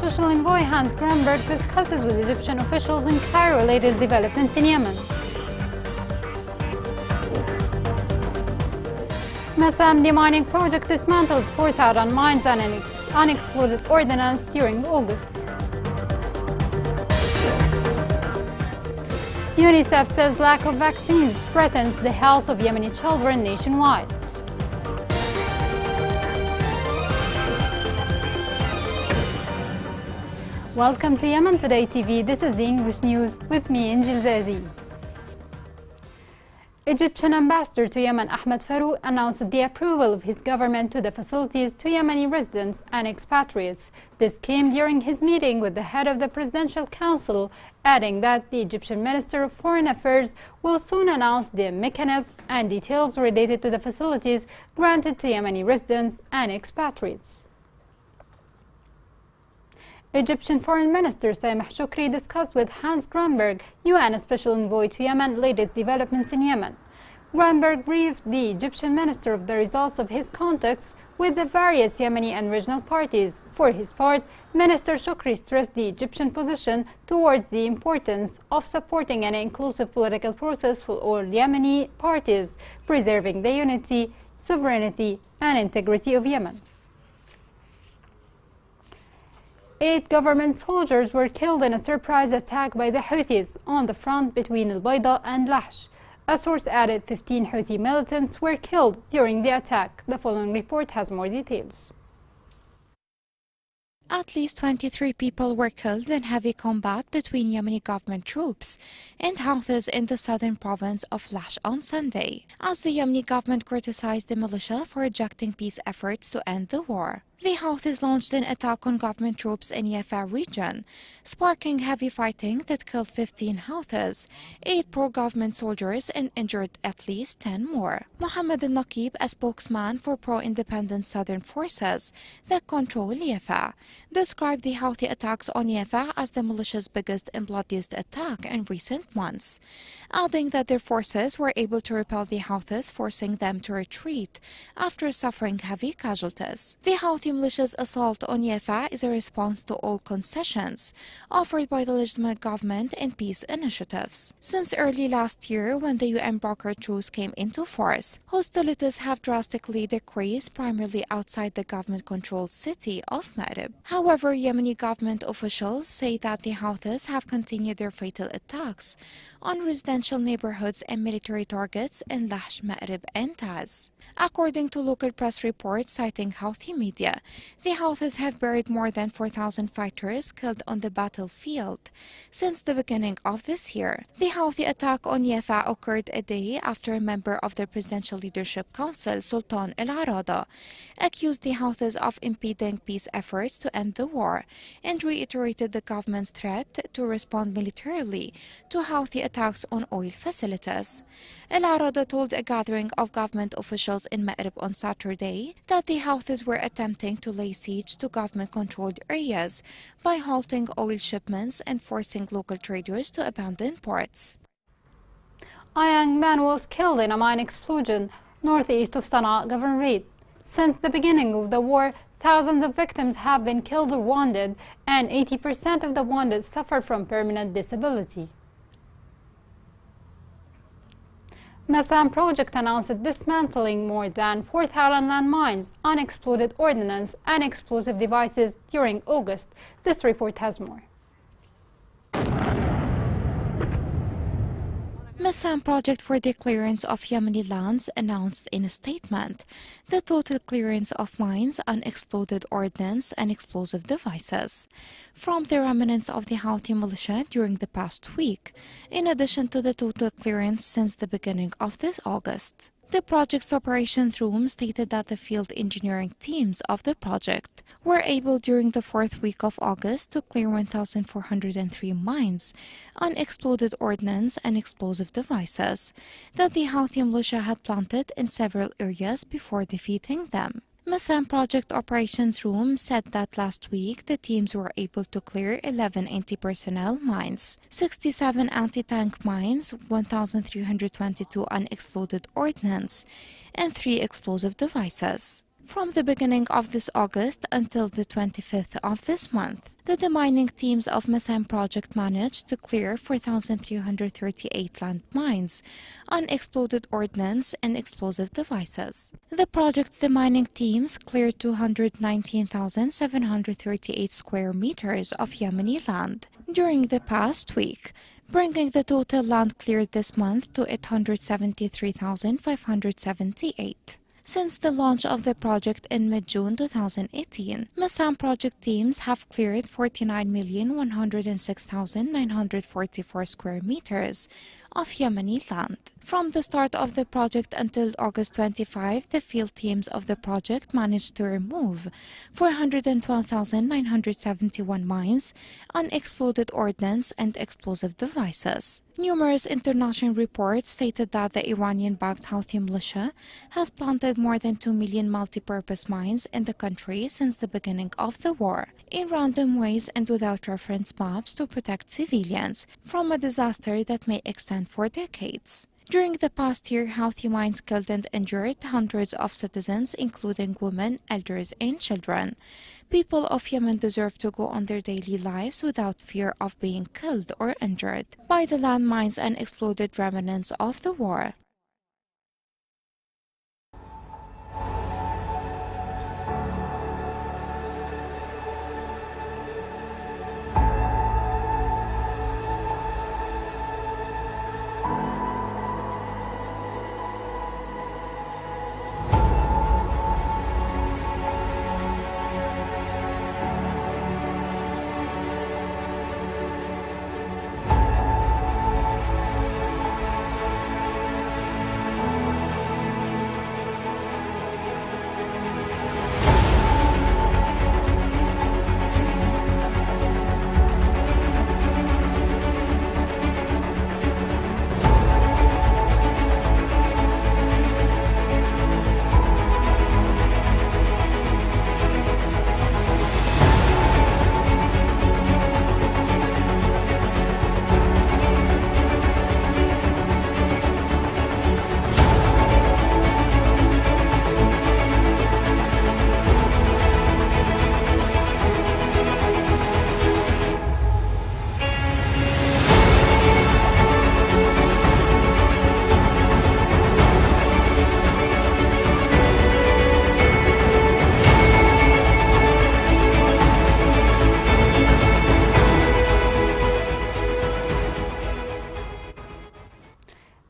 Special Envoy Hans Gramberg discusses with Egyptian officials in Cairo latest developments in Yemen. Massam demining project dismantles 4,000 mines and an unexploded ordnance during August. UNICEF says lack of vaccines threatens the health of Yemeni children nationwide. Welcome to Yemen Today TV. This is the English news with me, Angel Zazi. Egyptian ambassador to Yemen Ahmed Farouk announced the approval of his government to the facilities to Yemeni residents and expatriates. This came during his meeting with the head of the Presidential Council, adding that the Egyptian Minister of Foreign Affairs will soon announce the mechanisms and details related to the facilities granted to Yemeni residents and expatriates. Egyptian Foreign Minister Sameh Shoukry discussed with Hans Gramberg, UN Special Envoy to Yemen, latest developments in Yemen. Gramberg briefed the Egyptian minister of the results of his contacts with the various Yemeni and regional parties. For his part, Minister Shoukry stressed the Egyptian position towards the importance of supporting an inclusive political process for all Yemeni parties, preserving the unity, sovereignty, and integrity of Yemen. 8 government soldiers were killed in a surprise attack by the Houthis on the front between Al Bayda and Lahj. A source added 15 Houthi militants were killed during the attack. The following report has more details. At least 23 people were killed in heavy combat between Yemeni government troops and Houthis in the southern province of Lahj on Sunday, as the Yemeni government criticized the militia for rejecting peace efforts to end the war. The Houthis launched an attack on government troops in Yafa region, sparking heavy fighting that killed 15 Houthis, 8 pro-government soldiers, and injured at least 10 more. Mohammed al-Naqib, a spokesman for pro-independent southern forces that control Yafa, described the Houthi attacks on Yafa as the militia's biggest and bloodiest attack in recent months, adding that their forces were able to repel the Houthis, forcing them to retreat after suffering heavy casualties. The Houthi militia's assault on Yafa is a response to all concessions offered by the legitimate government and peace initiatives. Since early last year, when the UN-brokered truce came into force, hostilities have drastically decreased, primarily outside the government-controlled city of Ma'rib. However, Yemeni government officials say that the Houthis have continued their fatal attacks on residential neighborhoods and military targets in Lahj, Ma'rib, and Taz. According to local press reports citing Houthi media, the Houthis have buried more than 4,000 fighters killed on the battlefield since the beginning of this year. The Houthi attack on Yafa occurred a day after a member of the Presidential Leadership Council, Sultan Al Arada, accused the Houthis of impeding peace efforts to end the war and reiterated the government's threat to respond militarily to Houthi attacks on oil facilities. Al Arada told a gathering of government officials in Ma'rib on Saturday that the Houthis were attempting to lay siege to government-controlled areas by halting oil shipments and forcing local traders to abandon ports. A young man was killed in a mine explosion northeast of Sana'a Governorate. Since the beginning of the war, thousands of victims have been killed or wounded, and 80% of the wounded suffer from permanent disability. Massam project announced dismantling more than 4,000 landmines, unexploded ordnance, and explosive devices during August. This report has more. Massam project for the clearance of Yemeni lands announced in a statement the total clearance of mines, unexploded ordnance, and explosive devices from the remnants of the Houthi militia during the past week, in addition to the total clearance since the beginning of this August. The project's operations room stated that the field engineering teams of the project were able during the 4th week of August to clear 1,403 mines, unexploded ordnance, and explosive devices that the Houthi militia had planted in several areas before defeating them. Massam Project Operations Room said that last week the teams were able to clear 11 anti-personnel mines, 67 anti-tank mines, 1,322 unexploded ordnance, and 3 explosive devices. From the beginning of this August until the 25th of this month, the demining teams of Masam project managed to clear 4,338 landmines, unexploded ordnance, and explosive devices. The project's demining teams cleared 219,738 square meters of Yemeni land during the past week, bringing the total land cleared this month to 873,578. Since the launch of the project in mid-June 2018, Masam project teams have cleared 49,106,944 square meters of Yemeni land. From the start of the project until August 25, the field teams of the project managed to remove 412,971 mines, unexploded ordnance, and explosive devices. Numerous international reports stated that the Iranian-backed Houthi militia has planted more than 2 million multi-purpose mines in the country since the beginning of the war, in random ways and without reference maps to protect civilians from a disaster that may extend for decades. During the past year, Houthi mines killed and injured hundreds of citizens, including women, elders, and children. People of Yemen deserve to go on their daily lives without fear of being killed or injured by the landmines and exploded remnants of the war.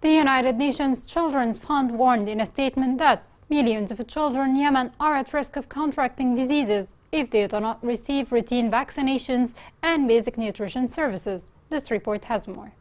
The United Nations Children's Fund warned in a statement that millions of children in Yemen are at risk of contracting diseases if they do not receive routine vaccinations and basic nutrition services. This report has more.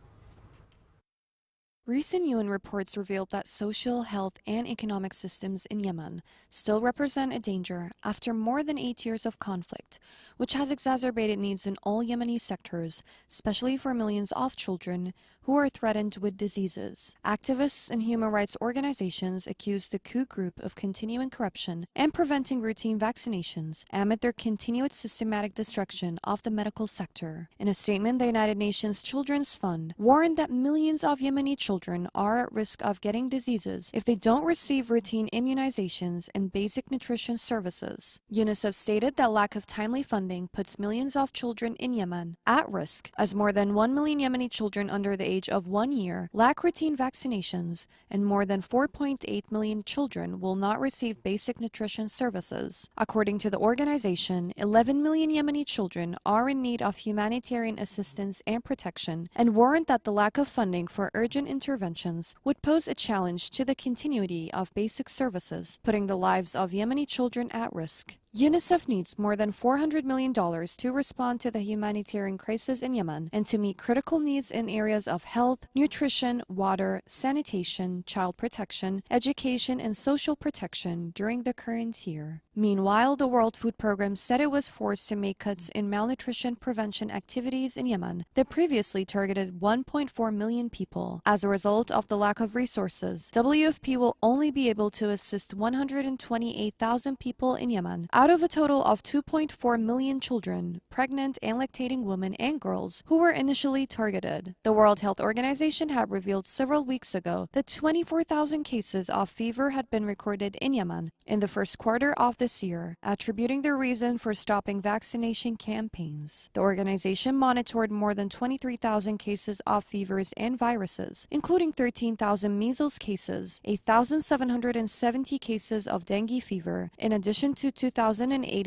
Recent UN reports revealed that social, health, and economic systems in Yemen still represent a danger after more than 8 years of conflict, which has exacerbated needs in all Yemeni sectors, especially for millions of children who are threatened with diseases. Activists and human rights organizations accuse the coup group of continuing corruption and preventing routine vaccinations amid their continued systematic destruction of the medical sector. In a statement, the United Nations Children's Fund warned that millions of Yemeni children are at risk of getting diseases if they don't receive routine immunizations and basic nutrition services. UNICEF stated that lack of timely funding puts millions of children in Yemen at risk, as more than 1 million Yemeni children under the age of 1 year lack routine vaccinations, and more than 4.8 million children will not receive basic nutrition services. According to the organization, 11 million Yemeni children are in need of humanitarian assistance and protection, and warned that the lack of funding for urgent interventions would pose a challenge to the continuity of basic services, putting the lives of Yemeni children at risk. UNICEF needs more than $400 million to respond to the humanitarian crisis in Yemen and to meet critical needs in areas of health, nutrition, water, sanitation, child protection, education, and social protection during the current year. Meanwhile, the World Food Programme said it was forced to make cuts in malnutrition prevention activities in Yemen that previously targeted 1.4 million people. As a result of the lack of resources, WFP will only be able to assist 128,000 people in Yemen out of a total of 2.4 million children, pregnant and lactating women and girls who were initially targeted. The World Health Organization had revealed several weeks ago that 24,000 cases of fever had been recorded in Yemen in the first quarter of this year, attributing the reason for stopping vaccination campaigns. The organization monitored more than 23,000 cases of fevers and viruses, including 13,000 measles cases, 1,770 cases of dengue fever, in addition to 2,080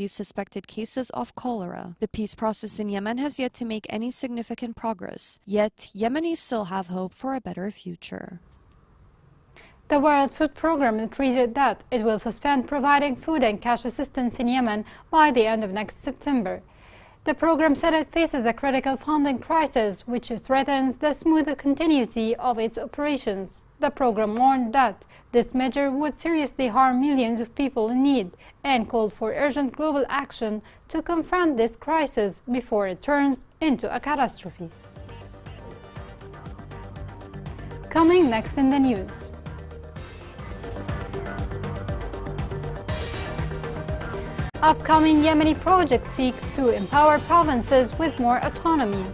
suspected cases of cholera. The peace process in Yemen has yet to make any significant progress, yet Yemenis still have hope for a better future. The World Food Programme tweeted that it will suspend providing food and cash assistance in Yemen by the end of next September. The program said it faces a critical funding crisis which threatens the smooth continuity of its operations. The program warned that this measure would seriously harm millions of people in need and called for urgent global action to confront this crisis before it turns into a catastrophe. Coming next in the news. Upcoming Yemeni project seeks to empower provinces with more autonomy.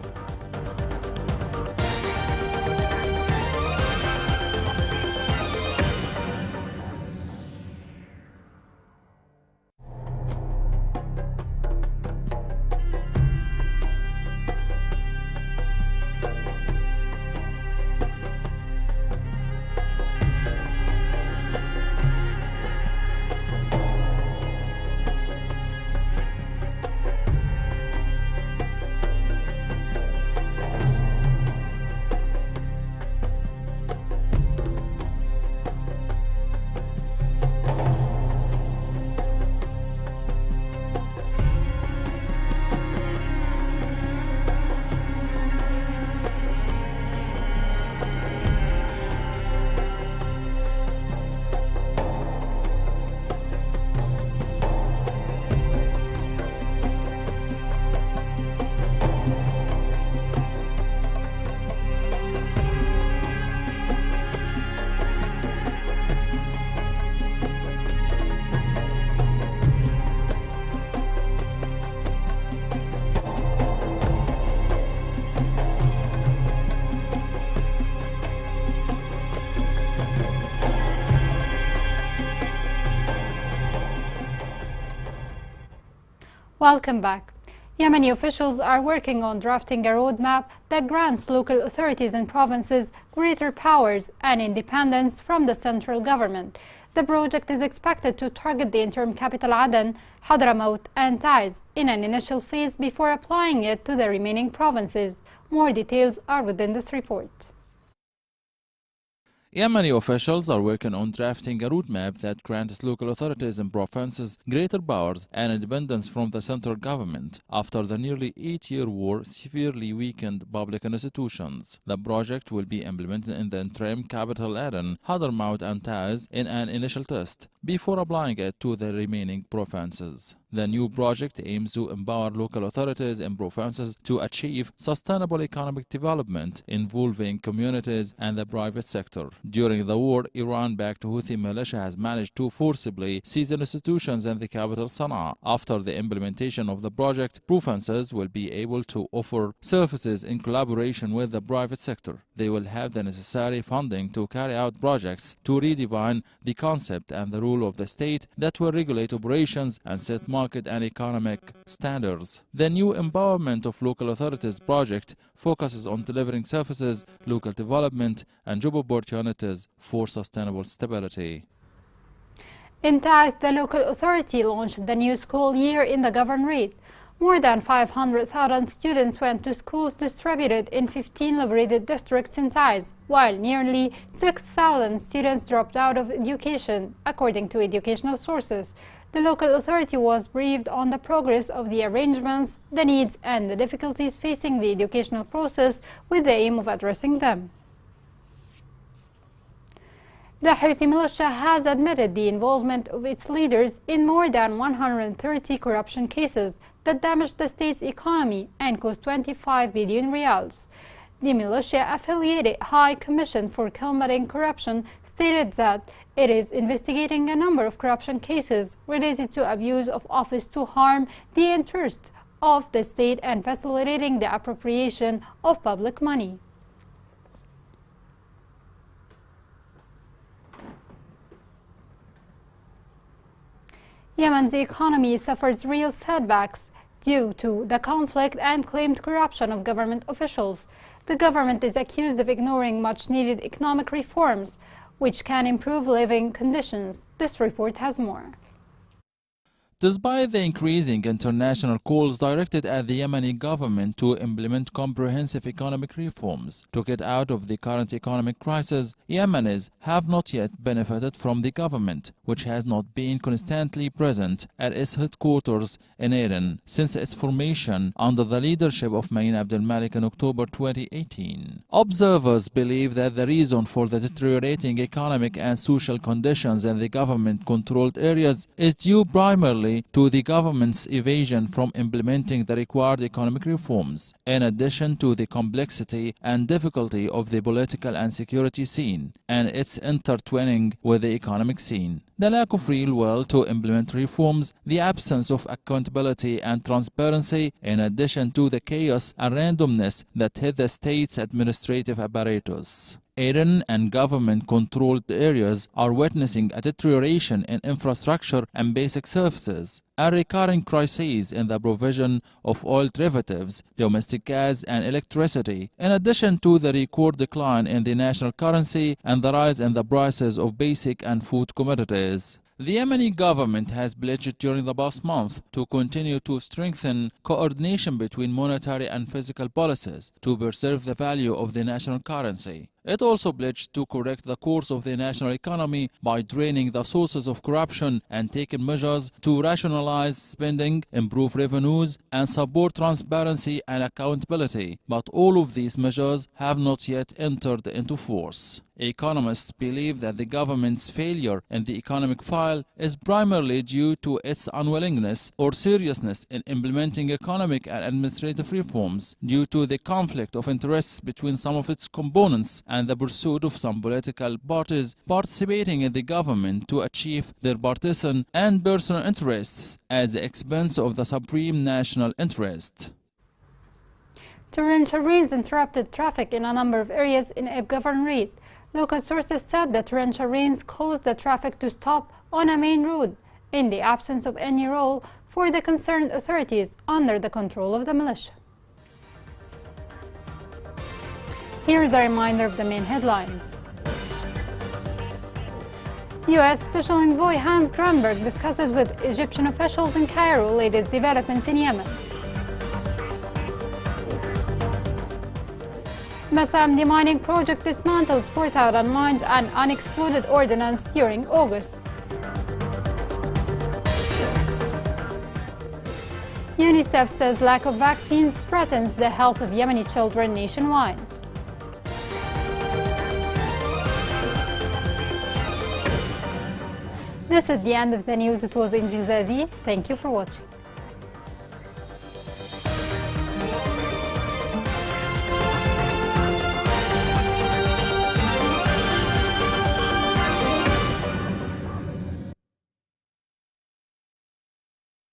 Welcome back. Yemeni officials are working on drafting a roadmap that grants local authorities and provinces greater powers and independence from the central government. The project is expected to target the interim capital Aden, Hadramaut and Taiz in an initial phase before applying it to the remaining provinces. More details are within this report. Yemeni officials are working on drafting a roadmap that grants local authorities and provinces greater powers and independence from the central government after the nearly 8-year war severely weakened public institutions. The project will be implemented in the interim capital Aden, Hadramaut and Taiz in an initial test before applying it to the remaining provinces. The new project aims to empower local authorities and provinces to achieve sustainable economic development involving communities and the private sector. During the war, Iran-backed Houthi militia has managed to forcibly seize institutions in the capital Sana'a. After the implementation of the project, provinces will be able to offer services in collaboration with the private sector. They will have the necessary funding to carry out projects to redefine the concept and the role of the state that will regulate operations and set market and economic standards. The new Empowerment of Local Authorities project focuses on delivering services, local development, and job opportunities for sustainable stability. In Taiz, the local authority launched the new school year in the governorate. More than 500,000 students went to schools distributed in 15 liberated districts in Taiz, while nearly 6,000 students dropped out of education, according to educational sources. The local authority was briefed on the progress of the arrangements, the needs and the difficulties facing the educational process with the aim of addressing them. The Houthi militia has admitted the involvement of its leaders in more than 130 corruption cases that damaged the state's economy and cost 25 billion riyals. The militia-affiliated High Commission for Combating Corruption stated that it is investigating a number of corruption cases related to abuse of office to harm the interests of the state and facilitating the appropriation of public money. Yemen's economy suffers real setbacks due to the conflict and claimed corruption of government officials. The government is accused of ignoring much-needed economic reforms, which can improve living conditions. This report has more. Despite the increasing international calls directed at the Yemeni government to implement comprehensive economic reforms to get out of the current economic crisis, Yemenis have not yet benefited from the government, which has not been constantly present at its headquarters in Aden since its formation under the leadership of Main Abdel Malik in October 2018. Observers believe that the reason for the deteriorating economic and social conditions in the government-controlled areas is due primarily to the government's evasion from implementing the required economic reforms, in addition to the complexity and difficulty of the political and security scene and its intertwining with the economic scene. The lack of real will to implement reforms, the absence of accountability and transparency, in addition to the chaos and randomness that hit the state's administrative apparatus. Aden and government-controlled areas are witnessing a deterioration in infrastructure and basic services, a recurring crisis in the provision of oil derivatives, domestic gas and electricity, in addition to the record decline in the national currency and the rise in the prices of basic and food commodities. The Yemeni government has pledged during the past month to continue to strengthen coordination between monetary and fiscal policies to preserve the value of the national currency. It also pledged to correct the course of the national economy by draining the sources of corruption and taking measures to rationalize spending, improve revenues, and support transparency and accountability. But all of these measures have not yet entered into force. Economists believe that the government's failure in the economic file is primarily due to its unwillingness or seriousness in implementing economic and administrative reforms due to the conflict of interests between some of its components and the pursuit of some political parties participating in the government to achieve their partisan and personal interests at the expense of the supreme national interest. Torrential rains interrupted traffic in a number of areas in Ib Governorate. Local sources said that torrential rains caused the traffic to stop on a main road in the absence of any role for the concerned authorities under the control of the militia. Here is a reminder of the main headlines. U.S. Special Envoy Hans Grunberg discusses with Egyptian officials in Cairo latest developments in Yemen. Masam demining project dismantles 4,000 mines and unexploded ordnance during August. UNICEF says lack of vaccines threatens the health of Yemeni children nationwide. This is the end of the news. It was Injil Zazi. Thank you for watching.